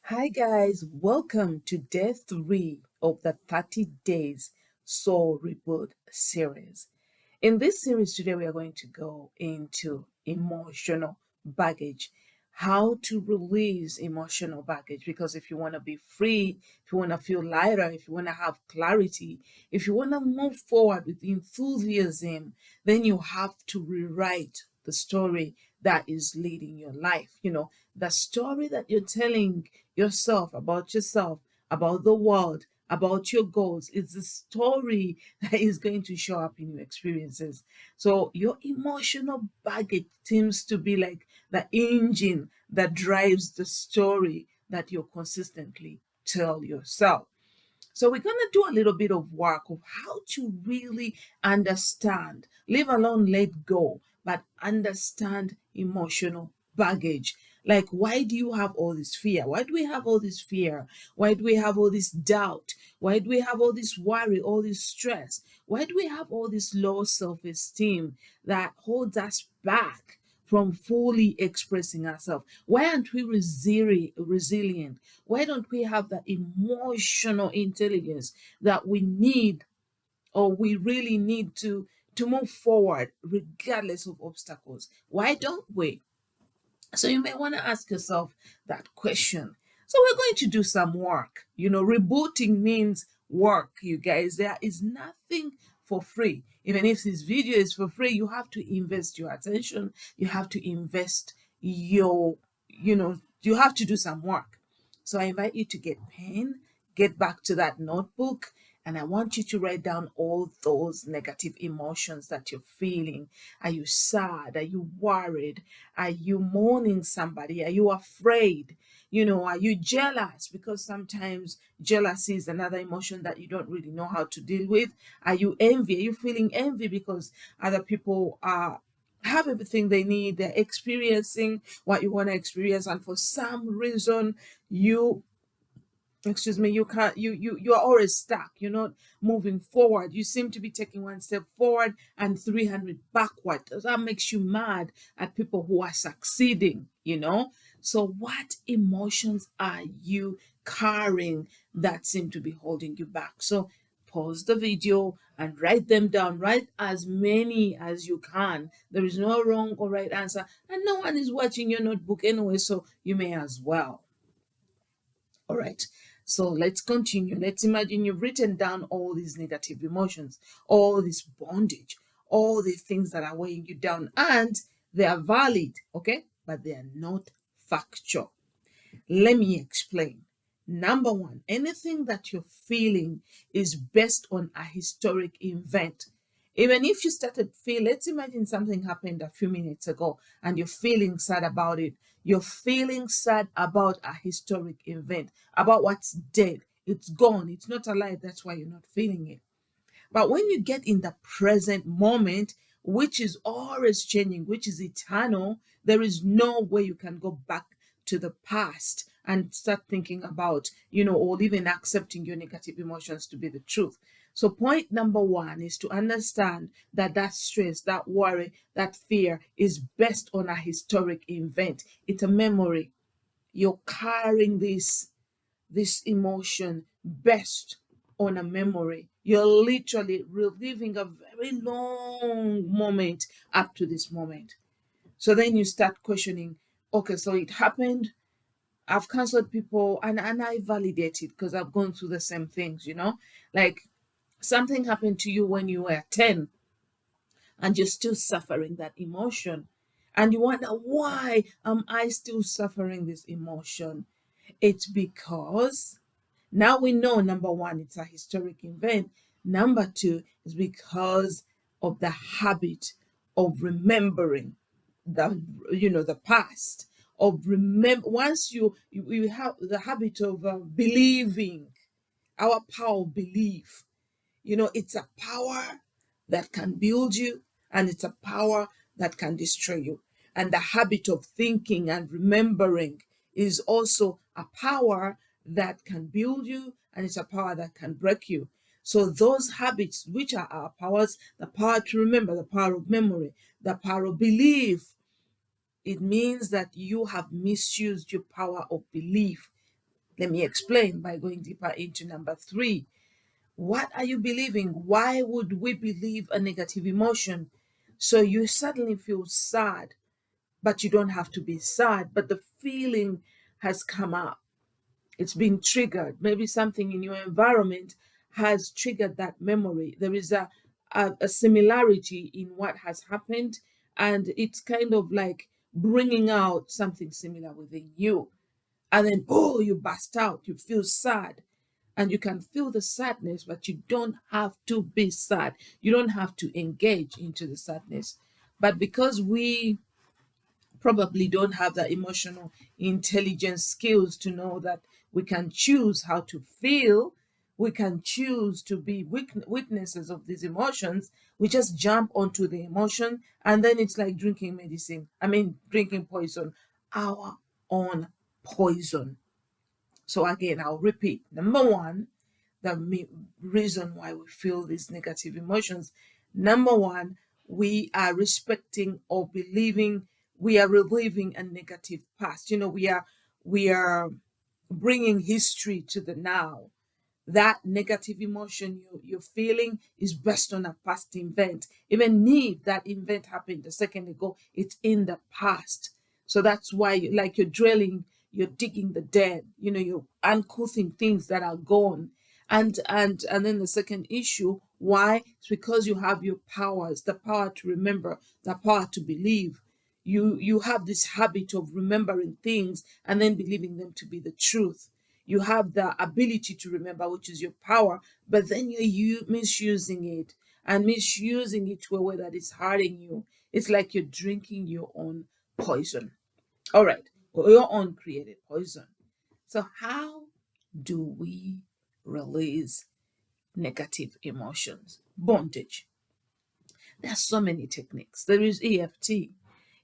Hi, guys, welcome to day 3 of the 30 Days Soul Reboot series. In this series today, we are going to go into emotional baggage, how to release emotional baggage. Because if you want to be free, if you want to feel lighter, if you want to have clarity, if you want to move forward with enthusiasm, then you have to rewrite the story that is leading your life. The story that you're telling yourself, about the world, about your goals. It's a story that is going to show up in your experiences. So your emotional baggage seems to be like the engine that drives the story that you consistently tell yourself. So we're going to do a little bit of work of how to really understand, leave alone let go, but understand emotional baggage. Like, why do you have all this fear? Why do we have all this fear? Why do we have all this doubt? Why do we have all this worry, all this stress? Why do we have all this low self esteem that holds us back from fully expressing ourselves? Why aren't we resilient? Why don't we have the emotional intelligence that we need, or we really need to move forward regardless of obstacles? Why don't we? So you may want to ask yourself that question. So we're going to do some work. Rebooting means work, you guys. There is nothing for free. Even if this video is for free, you have to invest your attention. You have to invest you have to do some work. So I invite you to get pen, get back to that notebook, and I want you to write down all those negative emotions that you're feeling. Are you sad? Are you worried? Are you mourning somebody? Are you afraid? Are you jealous? Because sometimes jealousy is another emotion that you don't really know how to deal with. Are you envy? Are you feeling envy because other people are have everything they need, they're experiencing what you want to experience, and for some reason you you can't, you're always stuck, you're not moving forward, you seem to be taking one step forward and 300 backward. That makes you mad at people who are succeeding. So what emotions are you carrying that seem to be holding you back? So pause the video and write them down. Write as many as you can. There is no wrong or right answer, and no one is watching your notebook anyway, so you may as well. All right. So let's continue. Let's imagine you've written down all these negative emotions, all this bondage, all the things that are weighing you down, and they are valid, okay? But they are not factual. Let me explain. Number one, anything that you're feeling is based on a historic event. Even if you started feel, let's imagine something happened a few minutes ago and you're feeling sad about it. You're feeling sad about a historic event, about what's dead. It's gone. It's not alive. That's why you're not feeling it. But when you get in the present moment, which is always changing, which is eternal, there is no way you can go back to the past and start thinking about, or even accepting your negative emotions to be the truth. So, point number one is to understand that that stress, that worry, that fear is based on a historic event. It's a memory. You're carrying this emotion based on a memory. You're literally reliving a very long moment up to this moment. So then you start questioning, okay, so it happened. I've cancelled people, and I validate it because I've gone through the same things. Like, something happened to you when you were 10 and you're still suffering that emotion. And you wonder, why am I still suffering this emotion? It's because now we know, number one, it's a historic event. Number two is because of the habit of remembering the past. Of remember, once you have the habit of believing, our power of belief. It's a power that can build you, and it's a power that can destroy you. And the habit of thinking and remembering is also a power that can build you, and it's a power that can break you. So those habits, which are our powers, the power to remember, the power of memory, the power of belief, it means that you have misused your power of belief. Let me explain by going deeper into number three. What are you believing? Why would we believe a negative emotion? So you suddenly feel sad, but you don't have to be sad, but the feeling has come up. It's been triggered. Maybe something in your environment has triggered that memory. There is a similarity in what has happened, and it's kind of like bringing out something similar within you. And then, oh, you burst out, you feel sad. And you can feel the sadness, but you don't have to be sad. You don't have to engage into the sadness. But because we probably don't have the emotional intelligence skills to know that we can choose how to feel, we can choose to be witnesses of these emotions. We just jump onto the emotion, and then it's like drinking medicine. I mean, drinking poison, our own poison. So, again, I'll repeat. Number one, reason why we feel these negative emotions. Number one, we are respecting or believing, we are reliving a negative past. We are bringing history to the now. That negative emotion you're feeling is based on a past event. Even if that event happened a second ago, it's in the past. So that's why, like you're drilling, you're digging the dead, you're uncoughing things that are gone. And then the second issue, why? It's because you have your powers, the power to remember, the power to believe. You have this habit of remembering things and then believing them to be the truth. You have the ability to remember, which is your power, but then you're misusing it, and misusing it to a way that is hurting you. It's like you're drinking your own poison. All right, or your own created poison. So how do we release negative emotions? Bondage. There's so many techniques. There is EFT.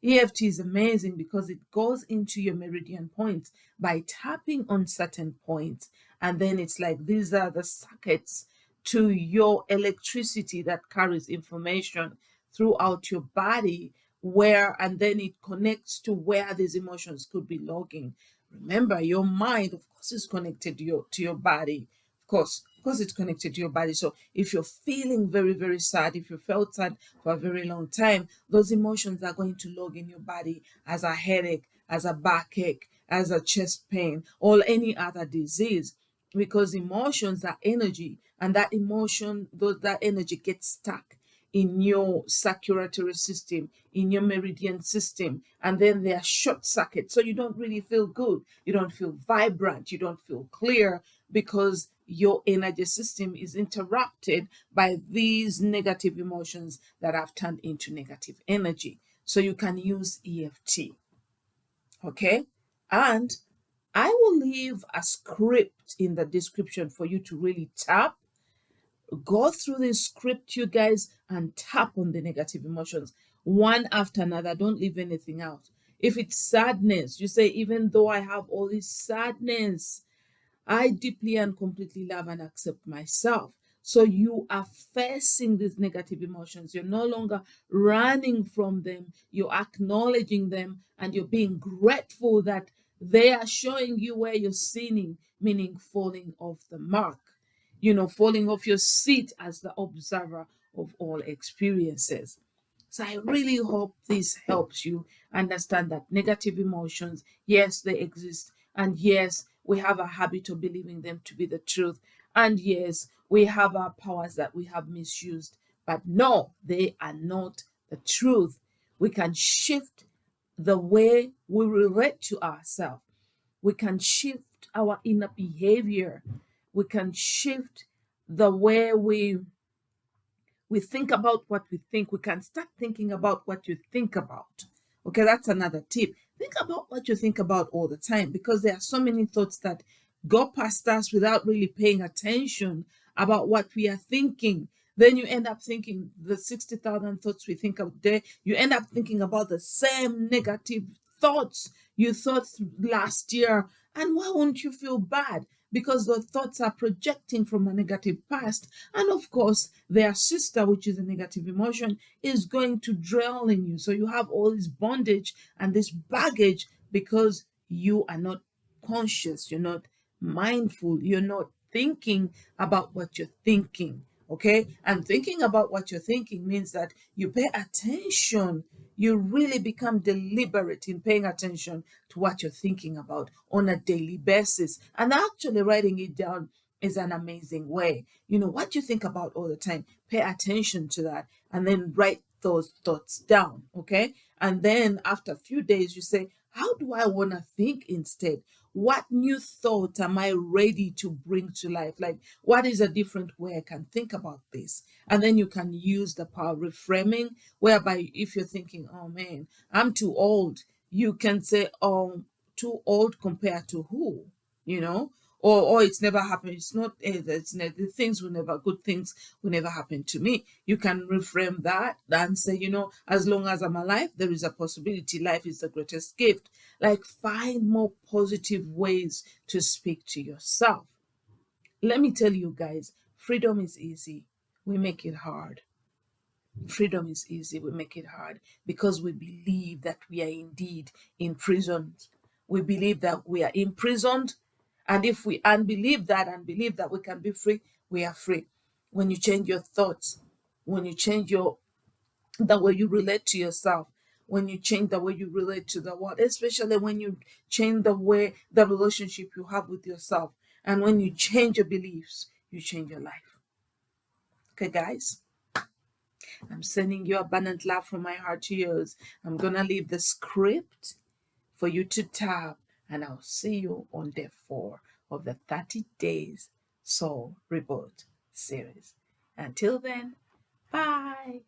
EFT is amazing because it goes into your meridian points by tapping on certain points. And then it's like these are the circuits to your electricity that carries information throughout your body, and then it connects to where these emotions could be logging. Remember, your mind, of course, is connected to your body. Of course, it's connected to your body. So if you're feeling very, very sad, if you felt sad for a very long time, those emotions are going to log in your body as a headache, as a backache, as a chest pain, or any other disease. Because emotions are energy, and that energy gets stuck in your circulatory system, in your meridian system, and then they are short circuit. So you don't really feel good. You don't feel vibrant. You don't feel clear because your energy system is interrupted by these negative emotions that have turned into negative energy. So you can use EFT. Okay. And I will leave a script in the description for you to really tap. Go through this script, you guys, and tap on the negative emotions one after another. Don't leave anything out. If it's sadness, you say, even though I have all this sadness, I deeply and completely love and accept myself. So you are facing these negative emotions. You're no longer running from them. You're acknowledging them, and you're being grateful that they are showing you where you're sinning, meaning falling off the mark, falling off your seat as the observer of all experiences. So I really hope this helps you understand that negative emotions, yes, they exist. And yes, we have a habit of believing them to be the truth. And yes, we have our powers that we have misused. But no, they are not the truth. We can shift the way we relate to ourselves. We can shift our inner behavior. We can shift the way we think about what we think. We can start thinking about what you think about. Okay, that's another tip. Think about what you think about all the time, because there are so many thoughts that go past us without really paying attention about what we are thinking. Then you end up thinking the 60,000 thoughts we think of day, you end up thinking about the same negative thoughts you thought last year. And why won't you feel bad? Because the thoughts are projecting from a negative past. And of course, their sister, which is a negative emotion, is going to dwell in you. So you have all this bondage and this baggage because you are not conscious. You're not mindful. You're not thinking about what you're thinking. Okay. And thinking about what you're thinking means that you pay attention. You really become deliberate in paying attention to what you're thinking about on a daily basis. And actually, writing it down is an amazing way. You know, what you think about all the time, pay attention to that and then write those thoughts down. Okay. And then after a few days, you say, how do I want to think instead? What new thought am I ready to bring to life? Like, what is a different way I can think about this? And then you can use the power of reframing, whereby if you're thinking, oh man, I'm too old, you can say, too old compared to who? You know, or it's never happened. It's not. The things will never. Good things will never happen to me. You can reframe that and say, you know, as long as I'm alive, there is a possibility. Life is the greatest gift. Like, find more positive ways to speak to yourself. Let me tell you guys, freedom is easy. We make it hard. Freedom is easy. We make it hard because we believe that we are indeed imprisoned. We believe that we are imprisoned. And if we unbelieve that and believe that we can be free, we are free. When you change your thoughts, when you change the way you relate to yourself, when you change the way you relate to the world, especially when you change the relationship you have with yourself, and when you change your beliefs, you change your life. Okay, guys? I'm sending you abundant love from my heart to yours. I'm gonna leave the script for you to tap, and I'll see you on day 4 of the 30 Days Soul Reboot series. Until then, bye.